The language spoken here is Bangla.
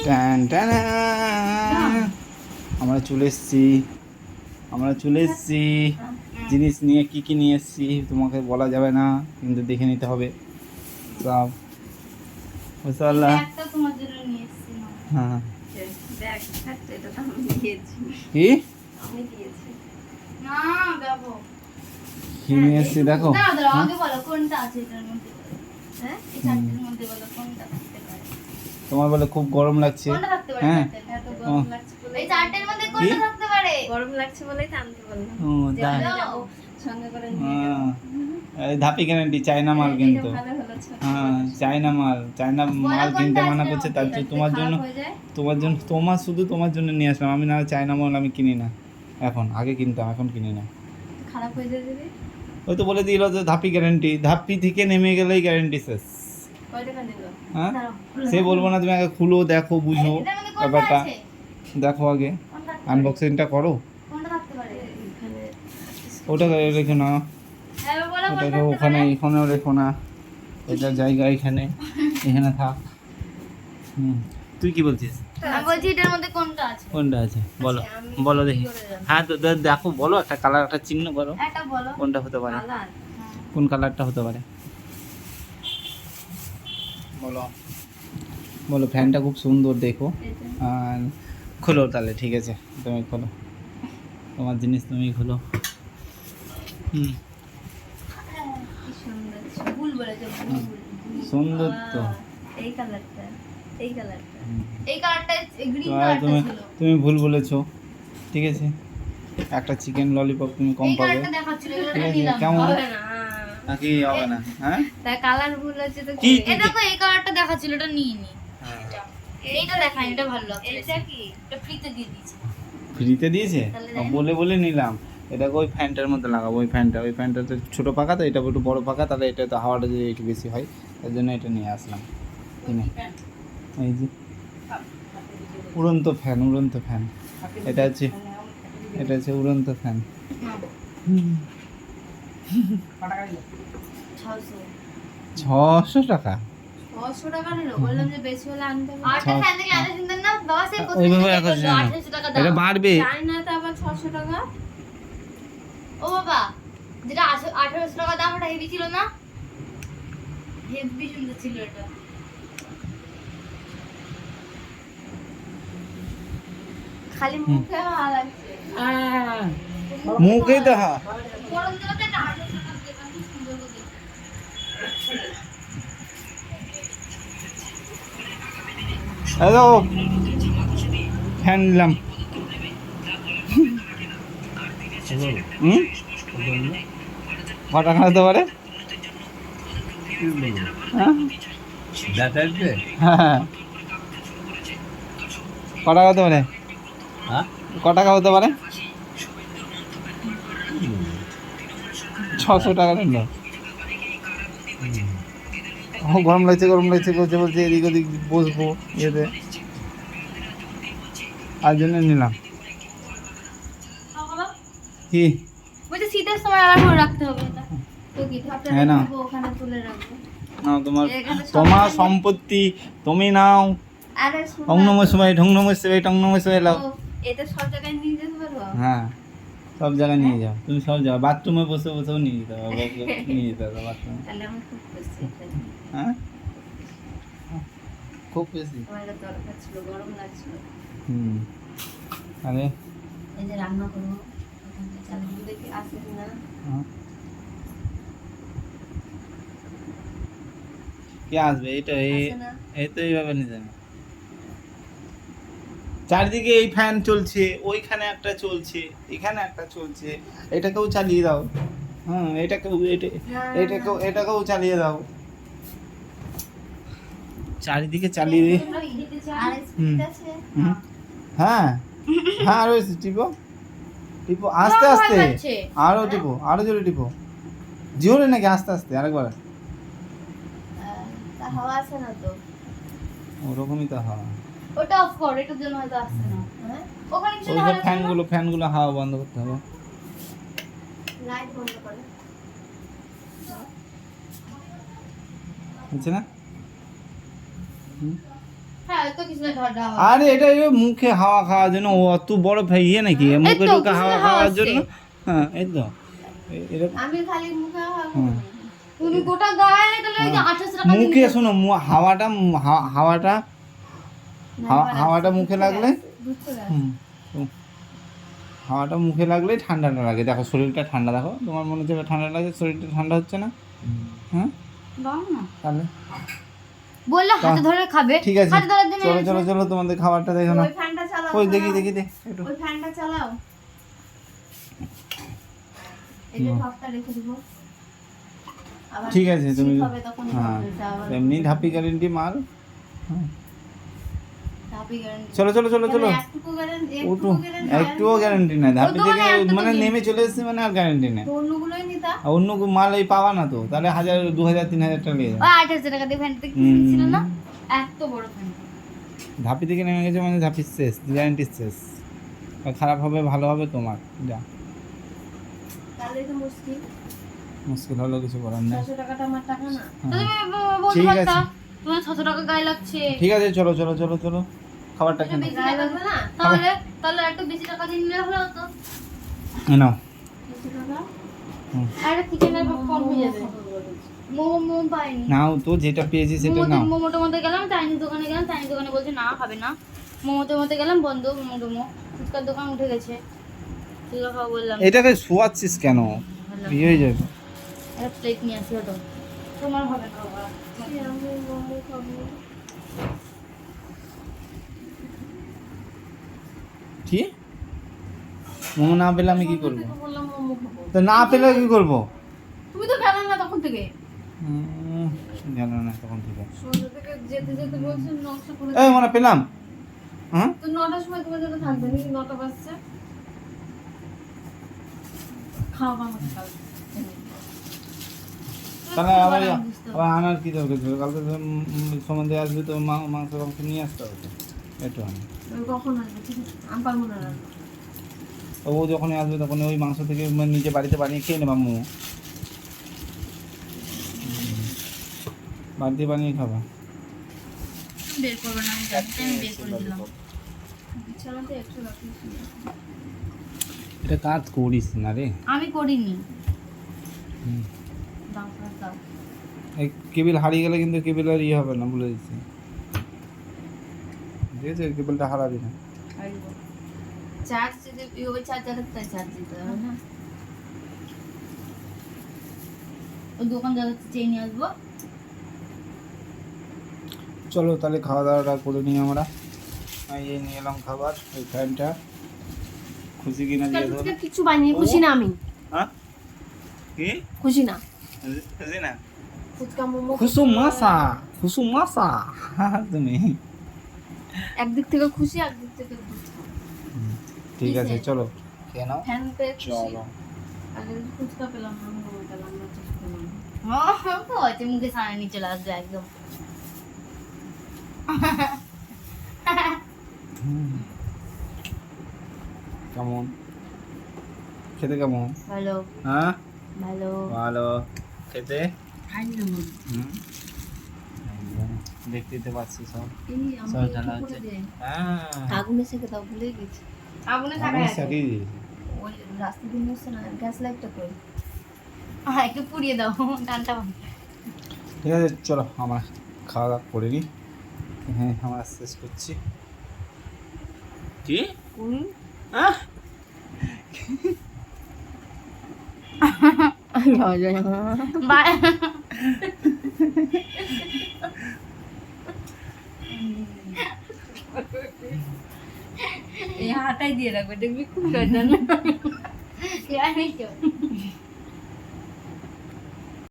টান টান। আমরা চলে এসেছি জিনিস নিয়ে। কি কি নিয়ে এসেছি তোমাকে বলা যাবে না, কিন্তু দেখে নিতে হবে সব। বুঝতে একটা তোমার জন্য নিয়ে এসেছি না। হ্যাঁ দেখ এটা তো আমি দিয়েছি। কি আমি দিয়েছি। না দেবো। কি নিয়ে এসেছি দেখো। না দাও হ্যাঁ? আগে বলো কোনটা আছে এটার মধ্যে বলো। হ্যাঁ এই চারটের মধ্যে বলো কোনটা থাকতে পারে। তোমার বলে খুব গরম লাগছে। কোনটা থাকতে পারে? হ্যাঁ এত গরম লাগছে বলে এই চারটের মধ্যে কোনটা থাকতে পারে? গরম লাগছে বলেই তো আনতে বললাম। ও তাই। যাও সঙ্গে করে নিয়ে যাও। এই ধাপি গ্যারান্টি, চায়না মাল কিন্তু। ভালো হলো ছোট। হ্যাঁ চায়না মাল মাল কিনতে মানা করছে, তার জন্য তোমার জন্য শুধু তোমার জন্য নিয়ে আসলাম। আমি না চায়না মাল আমি কিনি না এখন, আগে কিনতাম এখন কিনি না। খারাপ হয়ে যায় যদি? ওই তো বলে দিল যে ধাপি গ্যারান্টি, ধাপি থেকে নেমে গেলেই গ্যারান্টি শেষ। কয় টাকা নিল? হ্যাঁ সে বলবো না, তুমি আগে খুলো দেখো বুঝো ব্যাপারটা, দেখো আগে আনবক্সিংটা করো। কোনটা থাকতে পারে? এখানে ওটা রেখো না, হ্যাঁ বলো ওটাকে ওখানে এখানেও রেখো না, এটা জায়গা এখানে এখানে থাক। তুই কি বলছিস? আমি বলছি এটার মধ্যে কোনটা আছে? কোনটা আছে বলো, বলো দেখি। হ্যাঁ তো দেখো বলো, একটা কালার একটা চিহ্ন করো, একটা বলো কোনটা হতে পারে, কালার। কোন কালারটা হতে পারে বলো। বলো ফ্যানটা খুব সুন্দর দেখো। আর খোলো তাহলে, ঠিক আছে তুমি খোলো, তোমার জিনিস তুমি খোলো। হুম কি সুন্দর ফুল বলেছে ফুল। সুন্দর তো। এই কালারটা এই কালারটা এই কালারটা গ্রিন তুমি কালারটা তুমি ছিল। তুমি ভুল বলেছো, ঠিক আছে। একটা চিকেন ললিপপ তুমি কম এই পাবে, কালারটা দেখাচ্ছিল ঠিক এটা আছে নিলাম। কেমন হবে না। নাকি হবে না? হ্যাঁ তা কালার ভুল আছে তো কি? এই দেখো এই কালারটা দেখাচ্ছিল এটা নিয়ে নি। হ্যাঁ। এইটা দেখাই এটা ভালো লাগছে। এটা কি? এটা ফ্রিতে দিয়ে দিয়েছে। ফ্রিতে দিয়েছে? তাহলে বলে বলে নিলাম। এটাকে ওই ফ্যানটার মধ্যে লাগাবো, ওই ফ্যানটা তো ছোটো পাখা, তো এটা একটু বড় পাখা, তাহলে এটা তো হাওয়াটা যদি একটু বেশি হয়, তার জন্য এটা নিয়ে আসলাম। কিনে এই যে উড়ন্ত ফ্যান, এটা হচ্ছে উড়ন্ত ফ্যান। 600 টাকা? 600 টাকা নিল, বললাম যে বেশি হলে আনতে হবে। আটটা ফ্যান দেখলে এত সুন্দর না বাবা, সে কত ওইভাবে এখন 2800 টাকা দাও। এটা বাড়বে। চাই না তো আবার 600 টাকা। ও বাবা, যেটা 1800 টাকা দাম ওটা হেভি ছিল না? হেভি সুন্দর ছিল এটা। খালি মুখে হাওয়া লাগছে। মুখেই তো গরম দিনে তো 1800 টাকা দিয়ে কি সুন্দর করে। হ্যালো ফ্যান নিলাম। ক টাকা হতে পারে? হ্যাঁ হ্যাঁ ক টাকা হতে পারে? ক টাকা হতে পারে? 600 টাকা নিল। গরম লাগছে বলছে এদিক ওদিক বসবো ইয়েতে, আর জন্য নিলাম। কি বলতে শীতের সময় আলাদা করে রাখতে হবে এটা। তো কি ধাপটা হ্যাঁ না। রাখবো ওখানে তুলে রাখবো। না তোমার এখানে সব তোমার জায়গায়- সম্পত্তি তুমি নাও। আরে শোনো টং না। নমঃ শিবায় লাও। ও, এটা সব জায়গায় নিয়ে যেতে পারবো? হ্যাঁ সব জায়গায় নিয়ে যাও, তুমি সব জায়গায় বাথরুমে বসেও নিয়ে যেতে পারো, নিয়ে যেতে পারো বাথরুমে। তাহলে আমি খুব খুশি এটা নিয়ে। হ্যাঁ খুব বেশি। আমার এটা দরকার ছিল, গরম লাগছিল। আরে এই যে রান্না করবো ওখানে চালু দেখি আসে কিনা। হ্যাঁ। কি আসবে এটা? আসে না। এই তো এইভাবে নিয়ে যাবে। চারদিকে এই ফ্যান চলছে, ওইখানে একটা চলছে, এখানে একটা চলছে, এটাকেও চালিয়ে দাও। হ্যাঁ এটাকেও চালিয়ে দাও, চারিদিকে চালিয়ে দিই। আর স্পিড আছে? হ্যাঁ হ্যাঁ আরো টিপো আস্তে আস্তে, আরো টিপো, আরো জোরে টিপো। জোরে নাকি আস্তে আস্তে? আরেকবার। তা হাওয়া আসে না তো। ওরকমই তো হাওয়া। ওটা অফ কর, এটার জন্য হয়তো আসছে না। হ্যাঁ ওখানে কিছু ওই হাওয়া ফ্যানগুলো হাওয়া বন্ধ করতে হবে। লাইট বন্ধ করে। হচ্ছে না? হ্যাঁ তো কিছু না ঠান্ডা হাওয়া। আরে এটা এই মুখে হাওয়া খাওয়ার জন্য ও অত বড় ইয়ে নাকি এই মুখে তো, ঢোকা কিছু হাওয়া না হাওয়া খাওয়ার আসছে। জন্য। হ্যাঁ এই তো এরকম আমি খালি মুখে হাওয়া হুম। তুমি গোটা গায়ে তাহলে ওই যে 2800 টাকা দিয়ে মুখে নিও। শোনো হাওয়াটা মুখে লাগলে দুধ চলে আসে। হুম, হাওয়াটা মুখে লাগলে ঠান্ডাটা লাগে। দেখো শরীরটা ঠান্ডা, দেখো তোমার মনে হচ্ছে ঠান্ডা লাগে, শরীরটা ঠান্ডা হচ্ছে না? হ্যাঁ দাও না। তাহলে বললে হাতে ধরে খাবে, ঠিক আছে, হাতে ধরে দেবে। চলো চলো চলো তোমাদের খাবারটা দেখো না। ওই ফ্যানটা চালাও। ওই দেখি চালাও। দেখি দে একটু। ওই ফ্যানটা চালাও। এই যে ভাতটা রেখে দিব। আবার ঠিক আছে তুমি শীত হবে তখন হ্যাঁ এটা আবার এমনি ধাপি গ্যারেন্টি মাল। হ্যাঁ, ধাপি গ্যারান্টি। চলো চলো চলো চলো একটুকু গ্যারান্টি, ওটু একটুকু গ্যারান্টি। একটুও গ্যারেন্টি নাই ধাপি ওই দোকানে থেকে একটা মানে তো নেমে চলে এসেছে মানে আর গ্যারেন্টি নেই। তো অন্যগুলোই নিতা। আর অন্য মাল এই পাওয়া না তো, তাহলে 1000 2000 3000 টাকা নিয়ে যাবে। ওই 2800 টাকা দিয়ে ফ্যানটা কিনেছিল না? এত বড় ফ্যান। ধাপি থেকে নেমে গেছে মানে ধাপি শেষ, গ্যারেন্টি শেষ। আর খারাপ হবে ভালো হবে তোমার, যা তাহলে তো মুশকিল। মুশকিল হলো কিছু করার নেই। 600 টাকাটা আমার টাকা না। হ্যাঁ। তুমি বলতে ঠিক পারতা আছে। তোমার 600 টাকা গায়ে লাগছে। ঠিক আছে চলো চলো চলো চলো খাবারটা এটা খেয়ে বেশি টাকা লাগবে না? তাহলে তাহলে একটু বেশি টাকা দিয়ে নিলে হলো তো। নাও। বেশি টাকা? হুম। আর চিকেনের কম হয়ে যাবে। মোমো পাইনি। নাও তো যেটা পেয়েছি সেটা নাও। মোমোটার মধ্যে গেলাম, চাইনিজ দোকানে গেলাম, চাইনিজ দোকানে বলছে না হবে না। মোমোটার মধ্যে গেলাম, বন্ধ মোমো। ফুচকার দোকান উঠে গেছে। ফুচকা খাওয়া বললাম। এটাকে শোয়াচ্ছিস কেন? ইয়ে হয়ে যাবে। একটা প্লেট নিয়ে আসি ওটা। তোমার হবে না বাবা। আমি মোমো খাবো। কি মোমো না পেলে আমি কি করবো? বললাম মোমো খাবো। তো না পেলে কি করবো? তুমি তো গেলে না তখন থেকে। জানো না তখন থেকে। সন্ধ্যা থেকে যেতে যেতে বলছেন নকশা করে। এই মনে পেলাম। হ্যাঁ তো 9টার সময় তোমার জন্য থাকবে নাকি? 9টা বাজছে। খাওয়া আমাকে কাল। তাহলে আবার আনার কি দরকার ছিল? কালকে সম্বন্ধে আসবে তো মাংস নিয়ে আসতে হবে তো। একটু আনি। কখন আসবে? ঠিক আছে, আমি পারবো না রান্না। তো ও যখনই আসবে তখন ওই মাংস থেকে নিজে বাড়িতে বানিয়ে খেয়ে নেবা মোমো। বাড়িতে বানিয়ে খাবা। বের করবে না, আমি জানি, আমি বের করে দিলাম। বিছানাতে একটু রাখিস। এটা কাজ করিস না রে। আমি করিনি। হুম। দাও দাও, দাও। এই কেবিল হারিয়ে গেলে কিন্তু কেবিল আর ইয়ে হবে না, বলে দিচ্ছি। ঠিক আছে কেবিলটা হারাবি না। চার্জ যদি ওই চার্জারের তাই চার্জ দিতে হবে না। ওই দোকান যাচ্ছে চেয়ে নিয়ে আসবো। চলো তাহলে খাওয়া দাওয়াটা করে নিই আমরা। এই নিয়ে এলাম খাবার, ওই ফ্যানটা খুশি কিনা দিয়ে ধরো। কিছু বানিয়ে খুশি না আমি। হ্যাঁ কি খুশি না। খুশি না? ফুচকা মোমো খুশু মাসা তুমি। একদিক থেকে খুশি, একদিক থেকে দুঃখ। ঠিক আছে চলো খেয়ে নাও। ফ্যান পেয়ে খুশি। চলো আগে ফুচকা পেলাম না, মোমো পেলাম না, চিপস পেলাম না। হ্যাঁ তো আছে, মুখে সামনে নিয়ে চলে আসবে একদম। কেমন খেতে? কেমন? ভালো হ্যাঁ ভালো। ভালো খেতে। খাই না মনে। দেখতেই তো পাচ্ছি সব। এই সব আমার জানা একটু হচ্ছে। করে দে। হ্যাঁ আগুনে সেকে দাও, ভুলে গেছি। আগুনে আমি থাকা সাকিয়ে দিয়েছি। ওই রাস্তা দিয়ে নিচ্ছে না, গ্যাস লাইটটা কই? হ্যাঁ একটু পুড়িয়ে দাও টানটা। ঠিক আছে চলো আমরা খাওয়া দাওয়া করে নিই। হ্যাঁ আমরা শেষ করছি। কি বাই। এই হাতাই দিয়ে রাখবে, দেখবি খুব জানি তো।